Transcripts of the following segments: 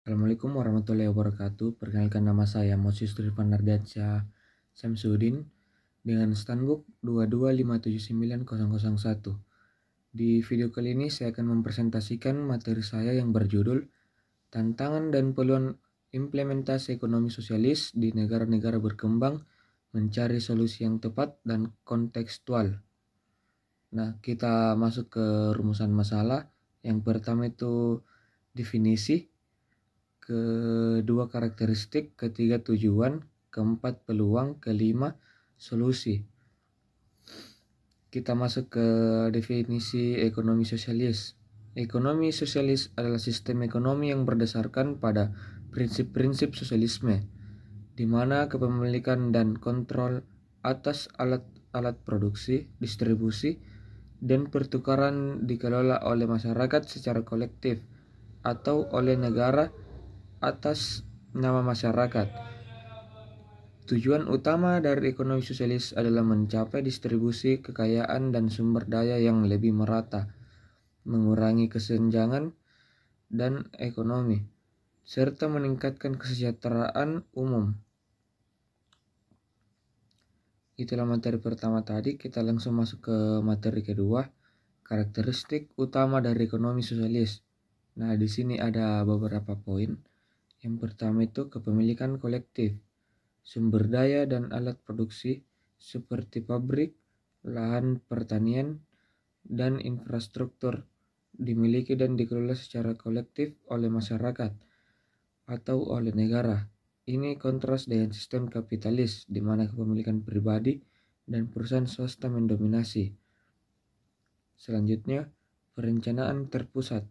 Assalamualaikum warahmatullahi wabarakatuh. Perkenalkan, nama saya Moses Rifan Ardiansyah Syamsuddin dengan Stanbook 225790001. Di video kali ini saya akan mempresentasikan materi saya yang berjudul Tantangan dan Peluang Implementasi Ekonomi Sosialis di Negara-Negara Berkembang, Mencari Solusi yang Tepat dan Kontekstual. Nah, kita masuk ke rumusan masalah. Yang pertama itu definisi, kedua karakteristik, ketiga tujuan, keempat peluang, kelima solusi. Kita masuk ke definisi ekonomi sosialis. Ekonomi sosialis adalah sistem ekonomi yang berdasarkan pada prinsip-prinsip sosialisme, di mana kepemilikan dan kontrol atas alat-alat produksi, distribusi, dan pertukaran dikelola oleh masyarakat secara kolektif atau oleh negara atas nama masyarakat. Tujuan utama dari ekonomi sosialis adalah mencapai distribusi kekayaan dan sumber daya yang lebih merata, mengurangi kesenjangan dan ekonomi, serta meningkatkan kesejahteraan umum. Itulah materi pertama tadi. Kita langsung masuk ke materi kedua, karakteristik utama dari ekonomi sosialis. Nah, di sini ada beberapa poin. Yang pertama itu kepemilikan kolektif. Sumber daya dan alat produksi seperti pabrik, lahan pertanian, dan infrastruktur dimiliki dan dikelola secara kolektif oleh masyarakat atau oleh negara. Ini kontras dengan sistem kapitalis di mana kepemilikan pribadi dan perusahaan swasta mendominasi. Selanjutnya, perencanaan terpusat.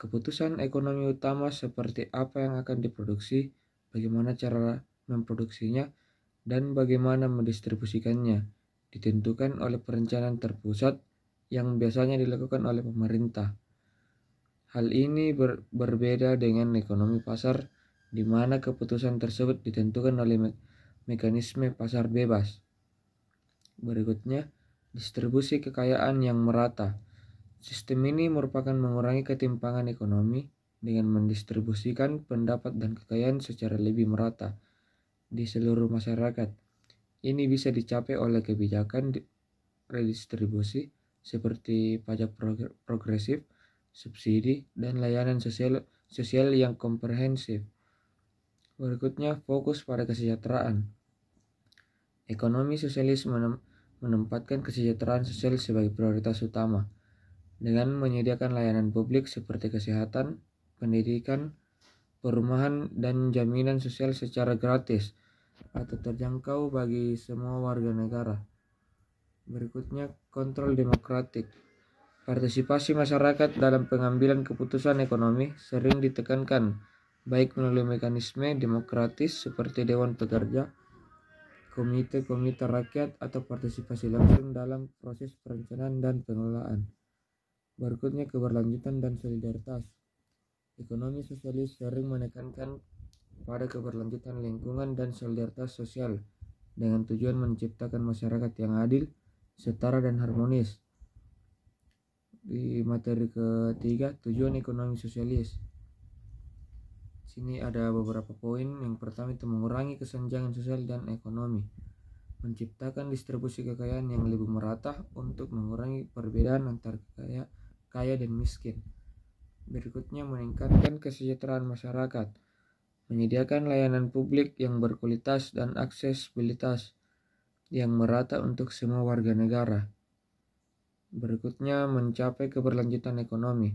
Keputusan ekonomi utama seperti apa yang akan diproduksi, bagaimana cara memproduksinya, dan bagaimana mendistribusikannya ditentukan oleh perencanaan terpusat yang biasanya dilakukan oleh pemerintah. Hal ini berbeda dengan ekonomi pasar, di mana keputusan tersebut ditentukan oleh mekanisme pasar bebas. Berikutnya, distribusi kekayaan yang merata. Sistem ini merupakan mengurangi ketimpangan ekonomi dengan mendistribusikan pendapat dan kekayaan secara lebih merata di seluruh masyarakat. Ini bisa dicapai oleh kebijakan redistribusi seperti pajak progresif, subsidi, dan layanan sosial yang komprehensif. Berikutnya, fokus pada kesejahteraan. Ekonomi sosialis menempatkan kesejahteraan sosial sebagai prioritas utama dengan menyediakan layanan publik seperti kesehatan, pendidikan, perumahan, dan jaminan sosial secara gratis atau terjangkau bagi semua warga negara. Berikutnya, kontrol demokratik. Partisipasi masyarakat dalam pengambilan keputusan ekonomi sering ditekankan, baik melalui mekanisme demokratis seperti Dewan Pekerja, komite-komite rakyat, atau partisipasi langsung dalam proses perencanaan dan pengelolaan. Berikutnya, keberlanjutan dan solidaritas. Ekonomi sosialis sering menekankan pada keberlanjutan lingkungan dan solidaritas sosial dengan tujuan menciptakan masyarakat yang adil, setara, dan harmonis. Di materi ketiga, tujuan ekonomi sosialis. Sini ada beberapa poin. Yang pertama itu mengurangi kesenjangan sosial dan ekonomi, menciptakan distribusi kekayaan yang lebih merata untuk mengurangi perbedaan antara kaya dan miskin. Berikutnya, meningkatkan kesejahteraan masyarakat, menyediakan layanan publik yang berkualitas dan aksesibilitas yang merata untuk semua warga negara. Berikutnya, mencapai keberlanjutan ekonomi,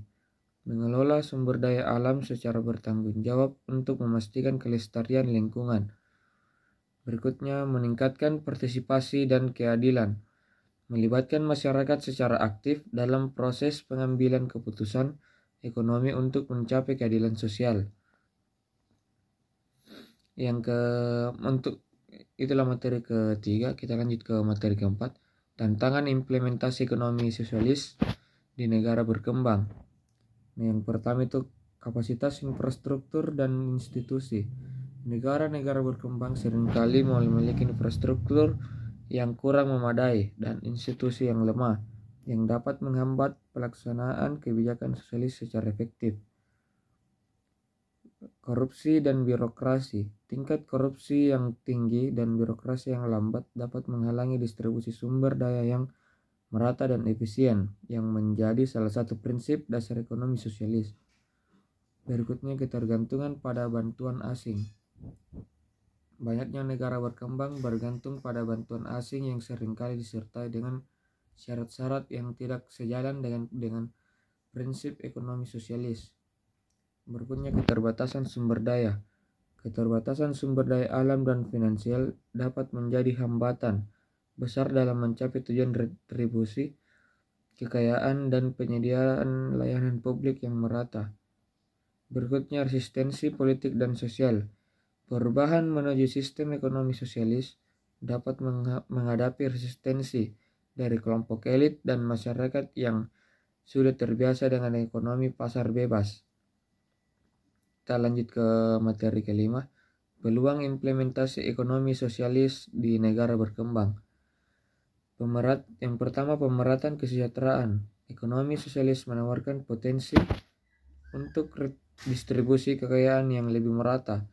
mengelola sumber daya alam secara bertanggung jawab untuk memastikan kelestarian lingkungan. Berikutnya, meningkatkan partisipasi dan keadilan, melibatkan masyarakat secara aktif dalam proses pengambilan keputusan ekonomi untuk mencapai keadilan sosial. Itulah materi ketiga. Kita lanjut ke materi keempat, tantangan implementasi ekonomi sosialis di negara berkembang. Yang pertama itu kapasitas infrastruktur dan institusi. Negara-negara berkembang seringkali memiliki infrastruktur yang kurang memadai dan institusi yang lemah, yang dapat menghambat pelaksanaan kebijakan sosialis secara efektif. Korupsi dan birokrasi. Tingkat korupsi yang tinggi dan birokrasi yang lambat dapat menghalangi distribusi sumber daya yang merata dan efisien, yang menjadi salah satu prinsip dasar ekonomi sosialis. Berikutnya ketergantungan pada bantuan asing. Banyaknya negara berkembang bergantung pada bantuan asing yang seringkali disertai dengan syarat-syarat yang tidak sejalan dengan prinsip ekonomi sosialis. Berikutnya keterbatasan sumber daya. Keterbatasan sumber daya alam dan finansial dapat menjadi hambatan besar dalam mencapai tujuan retribusi, kekayaan, dan penyediaan layanan publik yang merata. Berikutnya resistensi politik dan sosial. Perubahan menuju sistem ekonomi sosialis dapat menghadapi resistensi dari kelompok elit dan masyarakat yang sudah terbiasa dengan ekonomi pasar bebas. Kita lanjut ke materi kelima, peluang implementasi ekonomi sosialis di negara berkembang. Yang pertama, pemeratan kesejahteraan. Ekonomi sosialis menawarkan potensi untuk distribusi kekayaan yang lebih merata,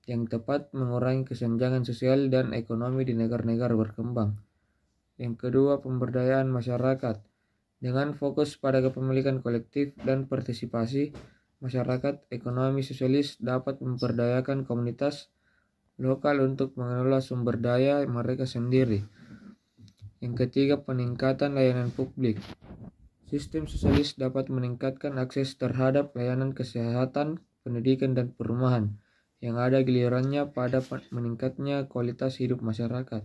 yang tepat mengurangi kesenjangan sosial dan ekonomi di negara-negara berkembang. Yang kedua, pemberdayaan masyarakat. Dengan fokus pada kepemilikan kolektif dan partisipasi masyarakat, ekonomi sosialis dapat memperdayakan komunitas lokal untuk mengelola sumber daya mereka sendiri. Yang ketiga, peningkatan layanan publik. Sistem sosialis dapat meningkatkan akses terhadap layanan kesehatan, pendidikan, dan perumahan, yang ada gilirannya pada meningkatnya kualitas hidup masyarakat.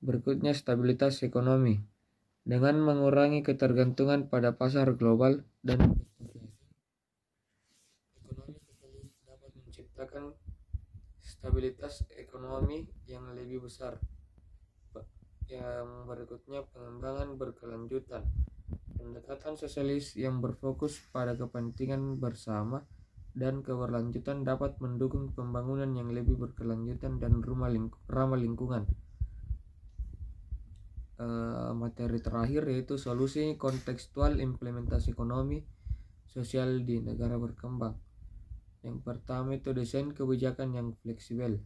Berikutnya, stabilitas ekonomi. Dengan mengurangi ketergantungan pada pasar global dan ekonomi sosialis dapat menciptakan stabilitas ekonomi yang lebih besar. Yang berikutnya, pengembangan berkelanjutan. Pendekatan sosialis yang berfokus pada kepentingan bersama dan keberlanjutan dapat mendukung pembangunan yang lebih berkelanjutan dan ramah lingkungan. Materi terakhir yaitu solusi kontekstual implementasi ekonomi sosial di negara berkembang. Yang pertama itu desain kebijakan yang fleksibel.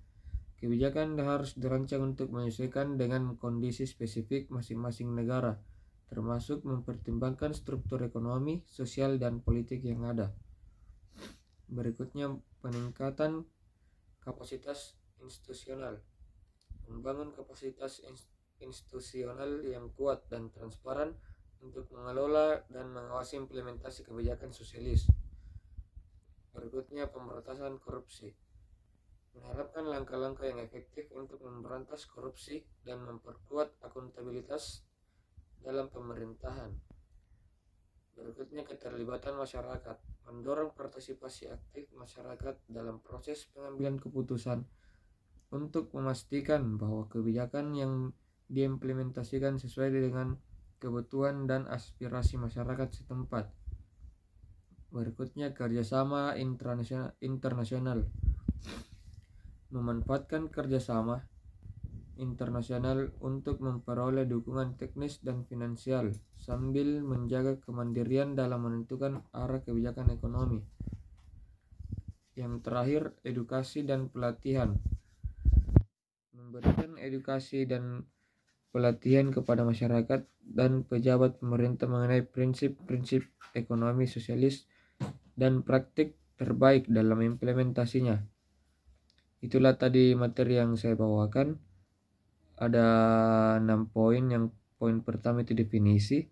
Kebijakan harus dirancang untuk menyesuaikan dengan kondisi spesifik masing-masing negara, termasuk mempertimbangkan struktur ekonomi, sosial, dan politik yang ada. Berikutnya, peningkatan kapasitas institusional. Membangun kapasitas institusional yang kuat dan transparan untuk mengelola dan mengawasi implementasi kebijakan sosialis. Berikutnya, pemberantasan korupsi. Mengharapkan langkah-langkah yang efektif untuk memberantas korupsi dan memperkuat akuntabilitas dalam pemerintahan. Berikutnya, keterlibatan masyarakat. Mendorong partisipasi aktif masyarakat dalam proses pengambilan keputusan untuk memastikan bahwa kebijakan yang diimplementasikan sesuai dengan kebutuhan dan aspirasi masyarakat setempat. Berikutnya, kerjasama internasional. Memanfaatkan kerjasama internasional untuk memperoleh dukungan teknis dan finansial sambil menjaga kemandirian dalam menentukan arah kebijakan ekonomi. Yang terakhir, edukasi dan pelatihan. Memberikan edukasi dan pelatihan kepada masyarakat dan pejabat pemerintah mengenai prinsip-prinsip ekonomi sosialis dan praktik terbaik dalam implementasinya. Itulah tadi materi yang saya bawakan. Ada 6 poin. Yang poin pertama itu definisi.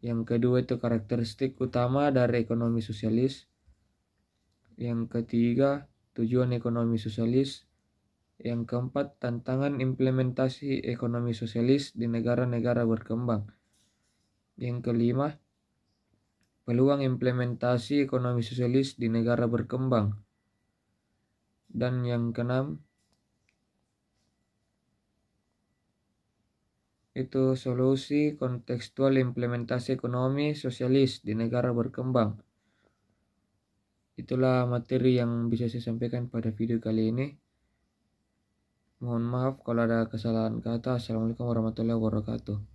Yang kedua itu karakteristik utama dari ekonomi sosialis. Yang ketiga, tujuan ekonomi sosialis. Yang keempat, tantangan implementasi ekonomi sosialis di negara-negara berkembang. Yang kelima, peluang implementasi ekonomi sosialis di negara berkembang. Dan yang keenam, itu solusi kontekstual implementasi ekonomi sosialis di negara berkembang. Itulah materi yang bisa saya sampaikan pada video kali ini. Mohon maaf kalau ada kesalahan kata. Assalamualaikum warahmatullahi wabarakatuh.